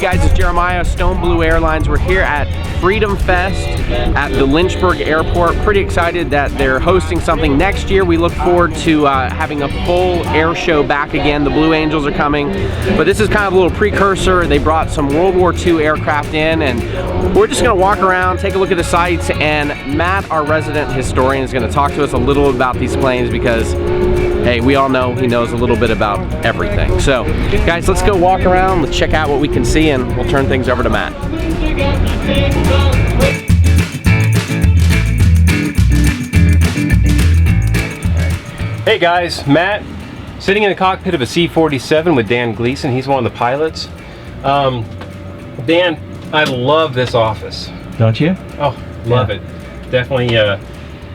guys, it's Jeremiah, Stone Blue Airlines. We're here at Freedom Fest at the Lynchburg Airport. Pretty excited that they're hosting something next year. We look forward to having a full air show back again. The Blue Angels are coming, but this is kind of a little precursor. They brought some World War II aircraft in, and we're just gonna walk around, take a look at the sites, and Matt, our resident historian, is gonna talk to us a little about these planes because, hey, we all know he knows a little bit about everything. So, guys, let's go walk around, let's check out what we can see, and we'll turn things over to Matt. Hey guys, Matt, sitting in the cockpit of a C-47 with Dan Gleason. He's one of the pilots. Dan, I love this office. Don't you? Oh, love it. Definitely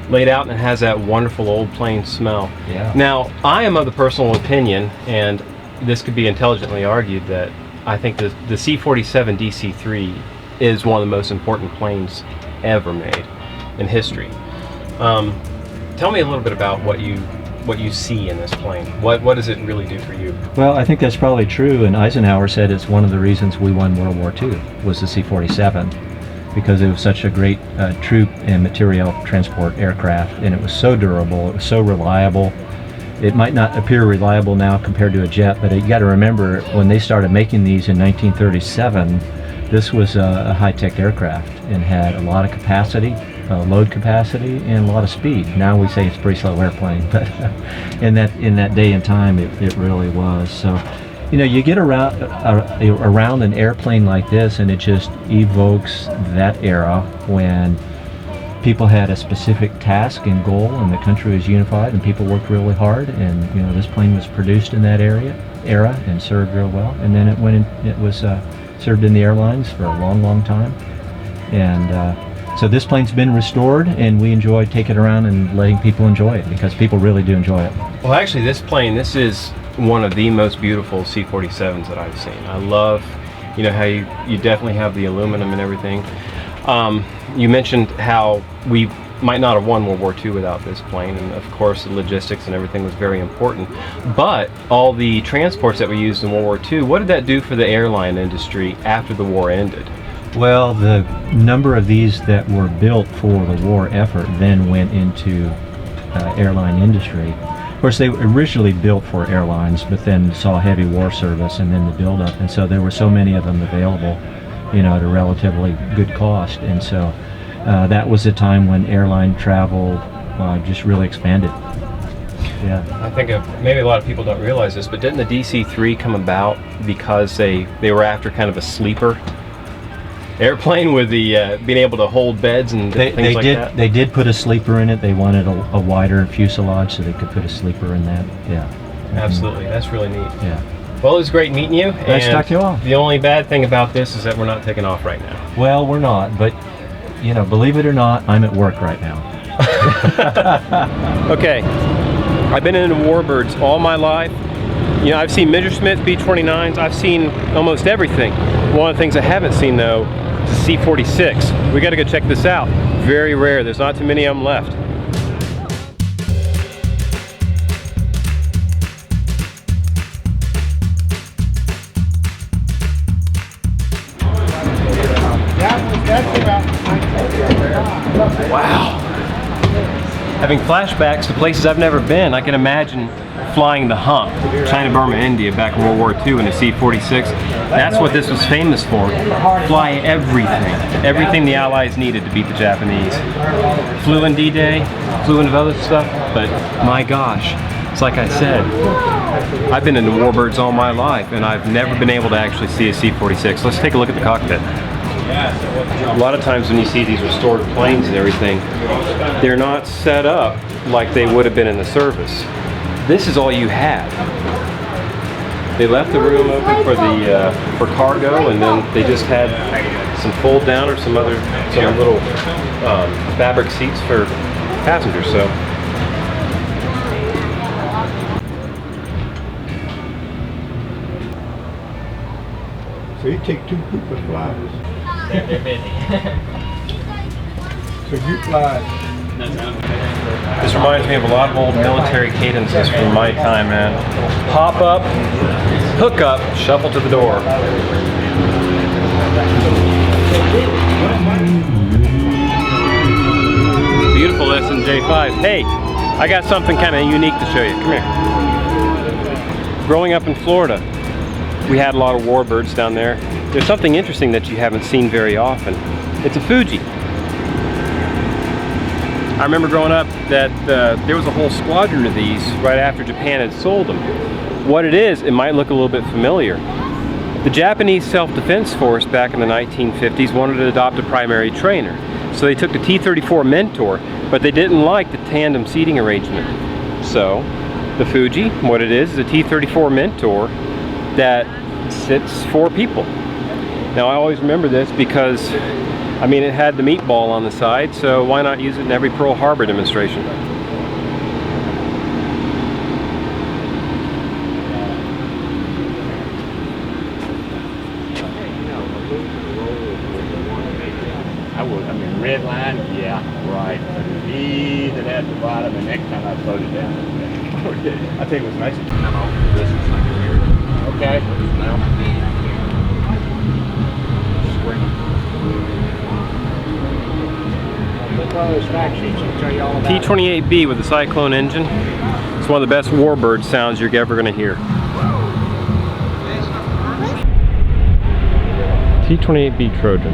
laid out, and it has that wonderful old plane smell. Yeah. Now, I am of the personal opinion, and this could be intelligently argued, that I think the C-47 DC-3 is one of the most important planes ever made in history. Tell me a little bit about what you see in this plane. What does it really do for you? Well, I think that's probably true, and Eisenhower said it's one of the reasons we won World War II was the C-47, because it was such a great troop and material transport aircraft, and it was so durable, it was so reliable. It might not appear reliable now compared to a jet, but you got to remember when they started making these in 1937, this was a high-tech aircraft and had a lot of capacity, load capacity, and a lot of speed. Now we say it's a pretty slow airplane, but in that day and time, it really was. So, you know, you get around an airplane like this, and it just evokes that era when people had a specific task and goal, and the country was unified, and people worked really hard. And you know, this plane was produced in that era and served real well. And then it went in, it was served in the airlines for a long time. And so this plane's been restored, and we enjoy taking it around and letting people enjoy it, because people really do enjoy it. Well, actually, this is one of the most beautiful C-47s that I've seen. I love, you know, how you definitely have the aluminum and everything. You mentioned how we might not have won World War II without this plane, and of course the logistics and everything was very important. But all the transports that we used in World War II, what did that do for the airline industry after the war ended? Well, the number of these that were built for the war effort then went into airline industry. Of course, they were originally built for airlines, but then saw heavy war service and then the buildup, and so there were so many of them available, you know, at a relatively good cost. And so that was a time when airline travel just really expanded. Yeah. I think maybe a lot of people don't realize this, but didn't the DC-3 come about because they were after kind of a sleeper airplane with the being able to hold beds and things like that? They did put a sleeper in it. They wanted a wider fuselage so they could put a sleeper in that. Yeah. Absolutely. That's really neat. Yeah. Well, it was great meeting you. Nice to talk to you all. The only bad thing about this is that we're not taking off right now. Well, we're not, but you know, believe it or not, I'm at work right now. Okay, I've been into Warbirds all my life. You know, I've seen Messerschmitt B-29s. I've seen almost everything. One of the things I haven't seen, though, is a C-46. We got to go check this out. Very rare. There's not too many of them left. Wow. Having flashbacks to places I've never been, I can imagine flying the hump, China, Burma, India, back in World War II in a C-46. That's what this was famous for. Fly everything the Allies needed to beat the Japanese. Flew in D-Day, flew into other stuff, but my gosh, it's like I said, I've been into Warbirds all my life, and I've never been able to actually see a C-46. Let's take a look at the cockpit. A lot of times when you see these restored planes and everything, they're not set up like they would have been in the service. This is all you had. They left the room open for cargo, and then they just had some fold down or some little fabric seats for passengers. So you take 2 Cooper flies. They're busy. So you fly. This reminds me of a lot of old military cadences from my time, man. Hop up, hook up, shuffle to the door. Beautiful SNJ5. Hey, I got something kind of unique to show you. Come here. Growing up in Florida, we had a lot of warbirds down there. There's something interesting that you haven't seen very often. It's a Fuji. I remember growing up that there was a whole squadron of these right after Japan had sold them. What it is, it might look a little bit familiar. The Japanese Self-Defense Force back in the 1950s wanted to adopt a primary trainer. So they took the T-34 Mentor, but they didn't like the tandem seating arrangement. So the Fuji, what it is a T-34 Mentor that sits 4 people. Now I always remember this because, I mean, it had the meatball on the side, so why not use it in every Pearl Harbor demonstration? Red line, yeah, right. But ease it at the bottom, and next time I slowed it down. Okay. I think it was nice. This is like weird. Okay. Now. Look at all those fact sheets. I'll tell you all about T-28B with a Cyclone engine. It's one of the best warbird sounds you're ever going to hear. T-28B Trojan.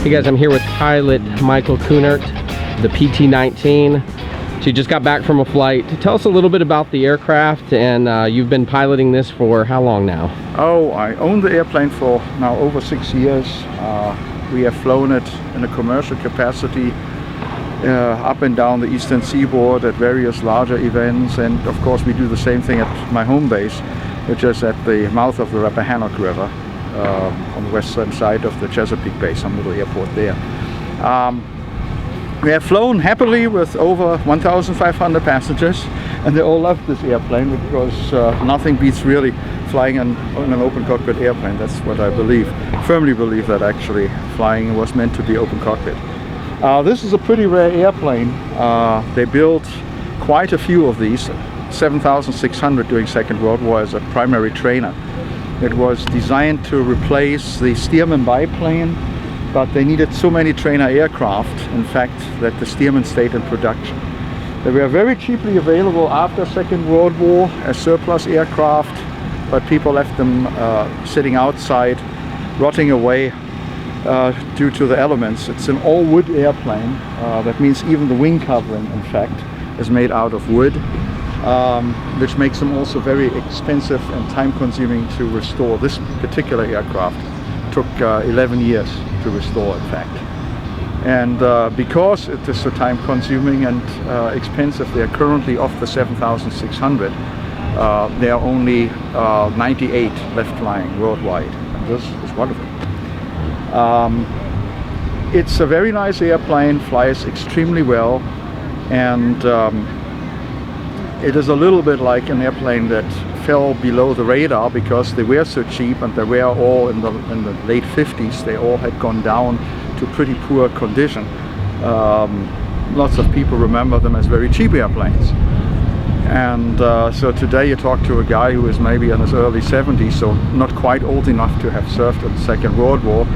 Hey guys, I'm here with pilot Michael Kunert, the PT-19. She just got back from a flight. Tell us a little bit about the aircraft, and you've been piloting this for how long now? Oh, I own the airplane for now over 6 years. We have flown it in a commercial capacity up and down the eastern seaboard at various larger events, and of course we do the same thing at my home base, which is at the mouth of the Rappahannock River. On the western side of the Chesapeake Bay, some little airport there. We have flown happily with over 1,500 passengers, and they all love this airplane because nothing beats really flying on an open cockpit airplane. That's what I believe. Firmly believe that actually flying was meant to be open cockpit. This is a pretty rare airplane. They built quite a few of these, 7,600 during Second World War as a primary trainer. It was designed to replace the Stearman biplane, but they needed so many trainer aircraft, in fact, that the Stearman stayed in production. They were very cheaply available after Second World War as surplus aircraft, but people left them sitting outside, rotting away due to the elements. It's an all-wood airplane. That means even the wing covering, in fact, is made out of wood. Which makes them also very expensive and time-consuming to restore. This particular aircraft took 11 years to restore, in fact. And because it is so time-consuming and expensive, they are currently off the 7,600. There are only 98 left flying worldwide. And this is wonderful. It's a very nice airplane, flies extremely well, and it is a little bit like an airplane that fell below the radar because they were so cheap, and they were all in the late 50s. They all had gone down to pretty poor condition. Lots of people remember them as very cheap airplanes. And so today you talk to a guy who is maybe in his early 70s, so not quite old enough to have served in the Second World War,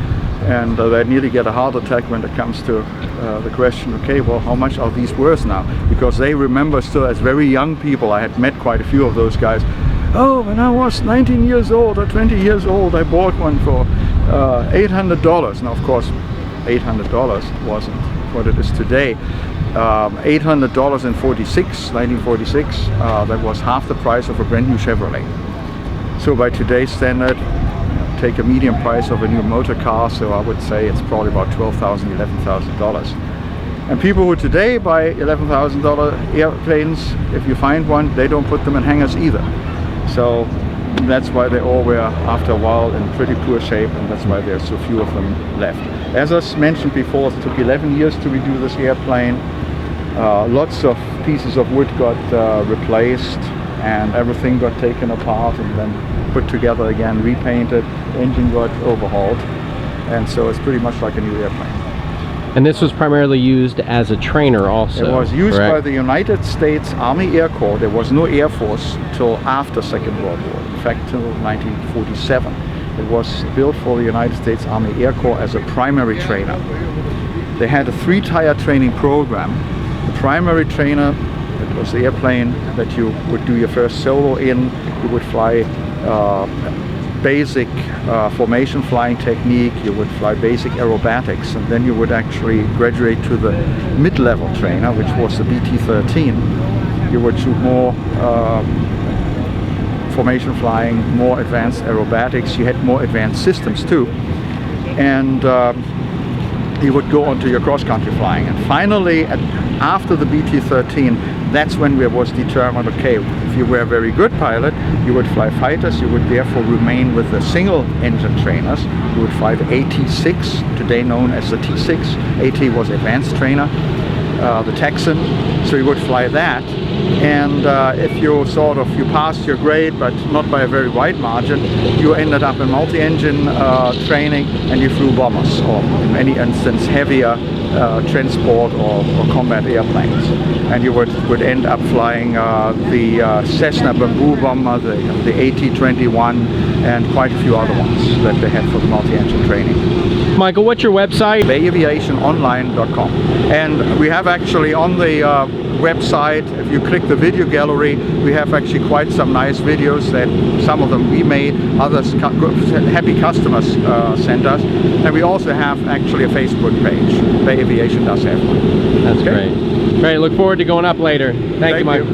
and they nearly get a heart attack when it comes to the question, okay, well, how much are these worth now? Because they remember still as very young people. I had met quite a few of those guys. Oh, when I was 19 years old or 20 years old, I bought one for $800. Now, of course, $800 wasn't what it is today. $800 in 1946, that was half the price of a brand new Chevrolet. So by today's standard, take a median price of a new motor car, so I would say it's probably about $12,000, $11,000. And people who today buy $11,000 airplanes, if you find one, they don't put them in hangars either. So that's why they all were, after a while, in pretty poor shape, and that's why there's so few of them left. As I mentioned before, it took 11 years to redo this airplane. Lots of pieces of wood got replaced, and everything got taken apart and then put together again, repainted, the engine got overhauled, and so it's pretty much like a new airplane. And this was primarily used as a trainer also, It was used correct? by the United States Army Air Corps. There was no Air Force till after Second World War, in fact till 1947. It was built for the United States Army Air Corps as a primary trainer. They had a 3-tier training program. The primary trainer, it was the airplane that you would do your first solo in. You would fly basic formation flying technique, you would fly basic aerobatics, and then you would actually graduate to the mid-level trainer, which was the BT-13. You would shoot more formation flying, more advanced aerobatics, you had more advanced systems too, and you would go on to your cross-country flying. And finally, after the BT-13, that's when it was determined, okay, if you were a very good pilot, you would fly fighters, you would therefore remain with the single engine trainers. You would fly the AT-6, today known as the T-6. AT was advanced trainer, the Texan, so you would fly that. And if you you passed your grade, but not by a very wide margin, you ended up in multi-engine training, and you flew bombers, or in any instance heavier transport or combat airplanes. And you would end up flying the Cessna Bamboo bomber, the AT-21, and quite a few other ones that they had for the multi-engine training. Michael, what's your website? BayAviationOnline.com. And we have actually on the website, if you click the video gallery, we have actually quite some nice videos that some of them we made, others happy customers sent us. And we also have actually a Facebook page. Bay Aviation does have one. That's great. Great, look forward to going up later. Thank you, Michael.